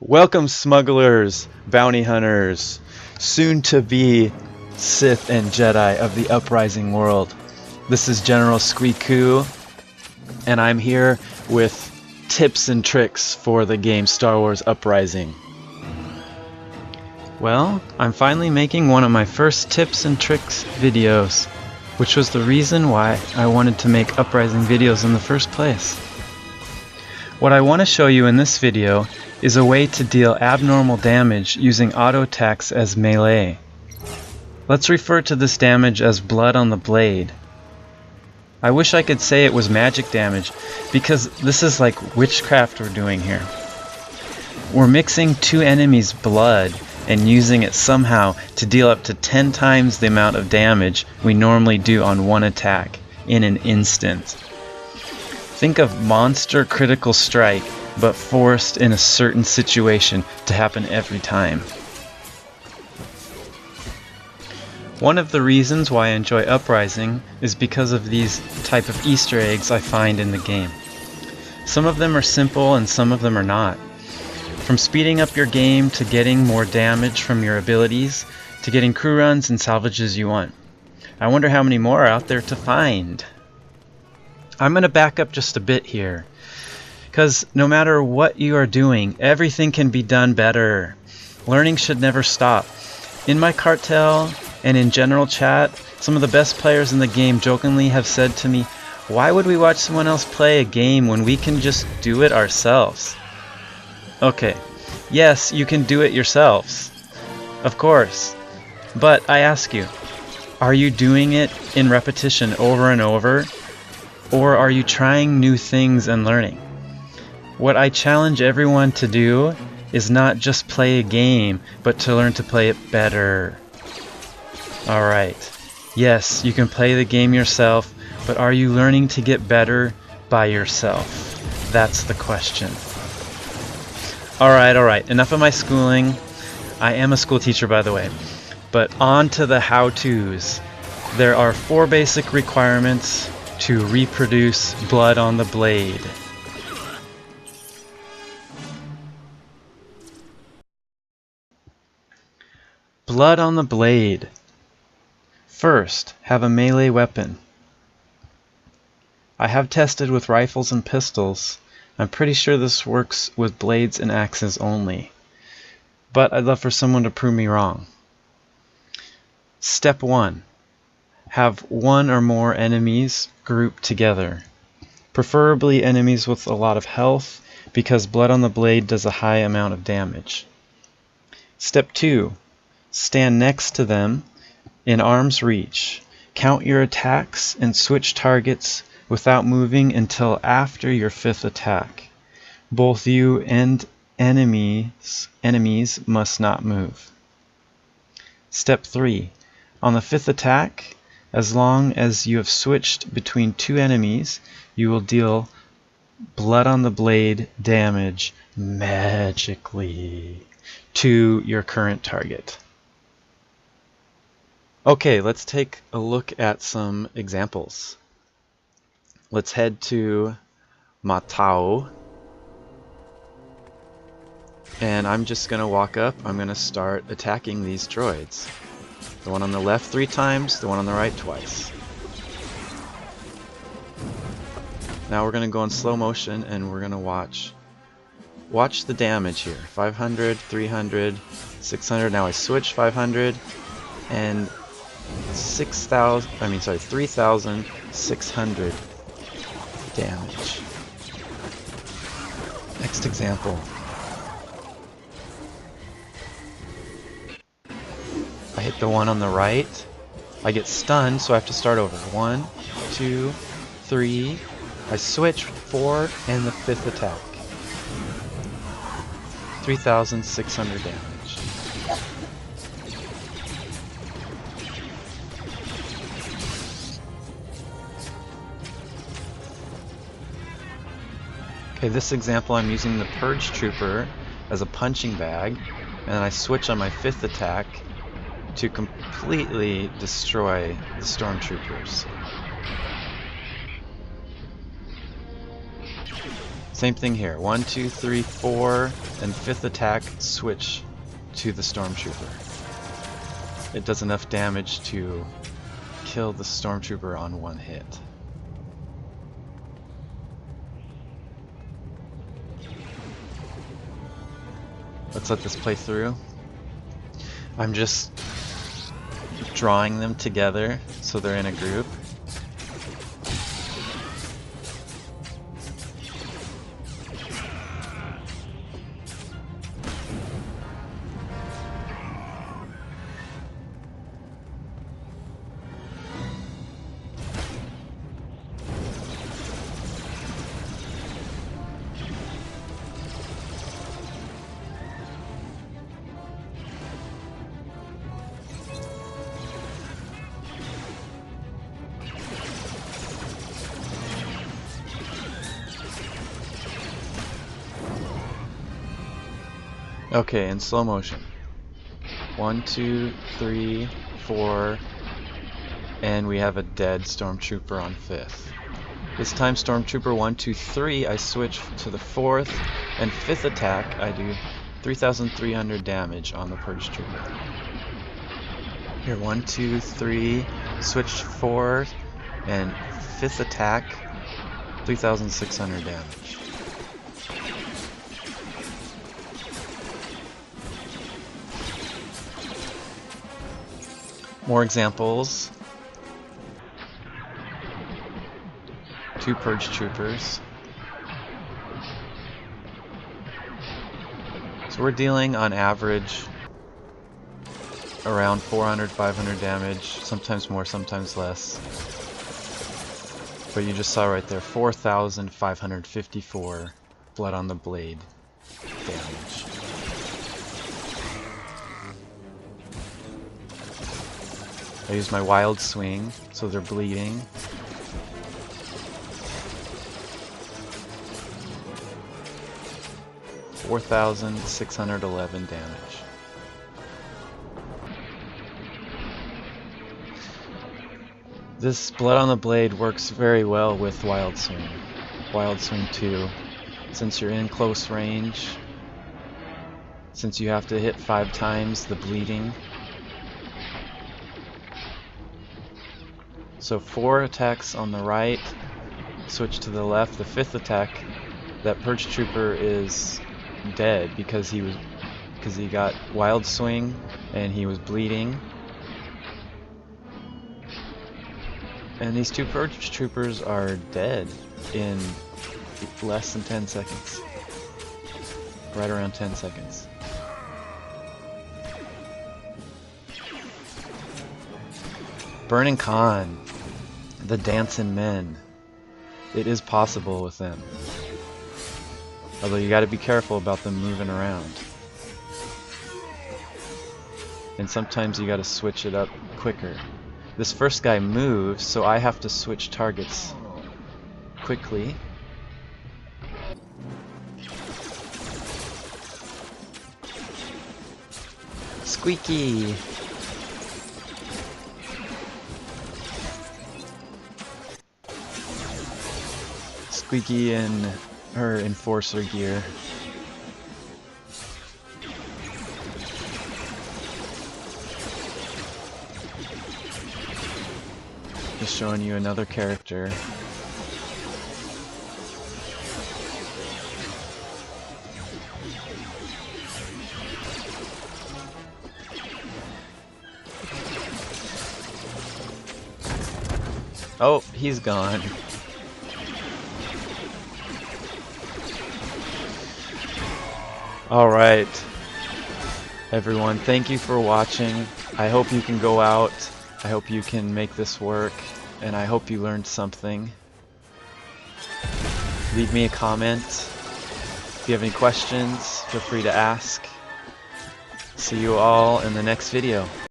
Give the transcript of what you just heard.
Welcome, smugglers, bounty hunters, soon to be Sith and Jedi of the Uprising world. This is General Skwi Koo, and I'm here with tips and tricks for the game Star Wars Uprising. Well, I'm finally making one of my first tips and tricks videos, which was the reason why I wanted to make Uprising videos in the first place. What I want to show you in this video is a way to deal abnormal damage using auto attacks as melee. Let's refer to this damage as blood on the blade. I wish I could say it was magic damage, because this is like witchcraft we're doing here. We're mixing two enemies' blood and using it somehow to deal up to 10 times the amount of damage we normally do on one attack in an instant. Think of monster critical strike, but forced in a certain situation to happen every time. One of the reasons why I enjoy Uprising is because of these type of Easter eggs I find in the game. Some of them are simple and some of them are not. From speeding up your game to getting more damage from your abilities to getting crew runs and salvages you want. I wonder how many more are out there to find. I'm going to back up just a bit here, because no matter what you are doing, everything can be done better. Learning should never stop. In my cartel and in general chat, some of the best players in the game jokingly have said to me, why would we watch someone else play a game when we can just do it ourselves? Okay, yes, you can do it yourselves, of course, but I ask you, are you doing it in repetition over and over, or are you trying new things and learning? What I challenge everyone to do is not just play a game, but to learn to play it better. Alright, yes, you can play the game yourself, but are you learning to get better by yourself? That's the question. Alright, enough of my schooling. I am a school teacher, by the way. But on to the how-tos. There are 4 basic requirements to reproduce blood on the blade. Blood on the blade. First, have a melee weapon. I have tested with rifles and pistols. I'm pretty sure this works with blades and axes only, but I'd love for someone to prove me wrong. Step 1. Have one or more enemies grouped together, preferably enemies with a lot of health, because blood on the blade does a high amount of damage. Step 2. Stand next to them in arm's reach. Count your attacks and switch targets without moving until after your 5th attack. Both you and enemies must not move. Step 3. On the 5th attack, as long as you have switched between 2 enemies, you will deal blood on the blade damage magically to your current target. Okay, let's take a look at some examples. Let's head to Matao, and I'm just going to walk up. I'm going to start attacking these droids. The one on the left 3 times, the one on the right twice. Now we're going to go in slow motion and we're going to watch the damage here. 500, 300, 600. Now I switch 500 and 3,600 damage. Next example. I hit the one on the right. I get stunned, so I have to start over. 1, 2, 3. I switch 4 and the 5th attack. 3,600 damage. Okay, this example I'm using the Purge Trooper as a punching bag, and then I switch on my 5th attack to completely destroy the stormtroopers. Same thing here. 1, 2, 3, 4, and 5th attack, switch to the Stormtrooper. It does enough damage to kill the Stormtrooper on one hit. Let's let this play through. I'm just drawing them together so they're in a group. Okay, in slow motion. 1, 2, 3, 4, and we have a dead Stormtrooper on 5th. This time Stormtrooper 1, 2, 3, I switch to the 4th, and 5th attack I do 3,300 damage on the Purge Trooper. Here, 1, 2, 3, switch to 4, and 5th attack 3,600 damage. More examples. 2 Purge Troopers. So we're dealing on average around 400, 500 damage, sometimes more, sometimes less. But you just saw right there, 4,554 blood on the blade damage. I use my wild swing, so they're bleeding. $4,611 damage. This blood on the blade works very well with wild swing. Wild swing 2. Since you're in close range, since you have to hit 5 times the bleeding. So 4 attacks on the right, switch to the left. The 5th attack, that Purge Trooper is dead because he got wild swing and he was bleeding. And these 2 Purge Troopers are dead in less than 10 seconds. Right around 10 seconds. Burning Khan, the Dancing Men. It is possible with them. Although you gotta be careful about them moving around. And sometimes you gotta switch it up quicker. This first guy moves, so I have to switch targets quickly. Squeaky! Squeaky in her enforcer gear. Just showing you another character. Oh, he's gone. Alright, everyone, thank you for watching. I hope you can go out. I hope you can make this work. And I hope you learned something. Leave me a comment. If you have any questions, feel free to ask. See you all in the next video.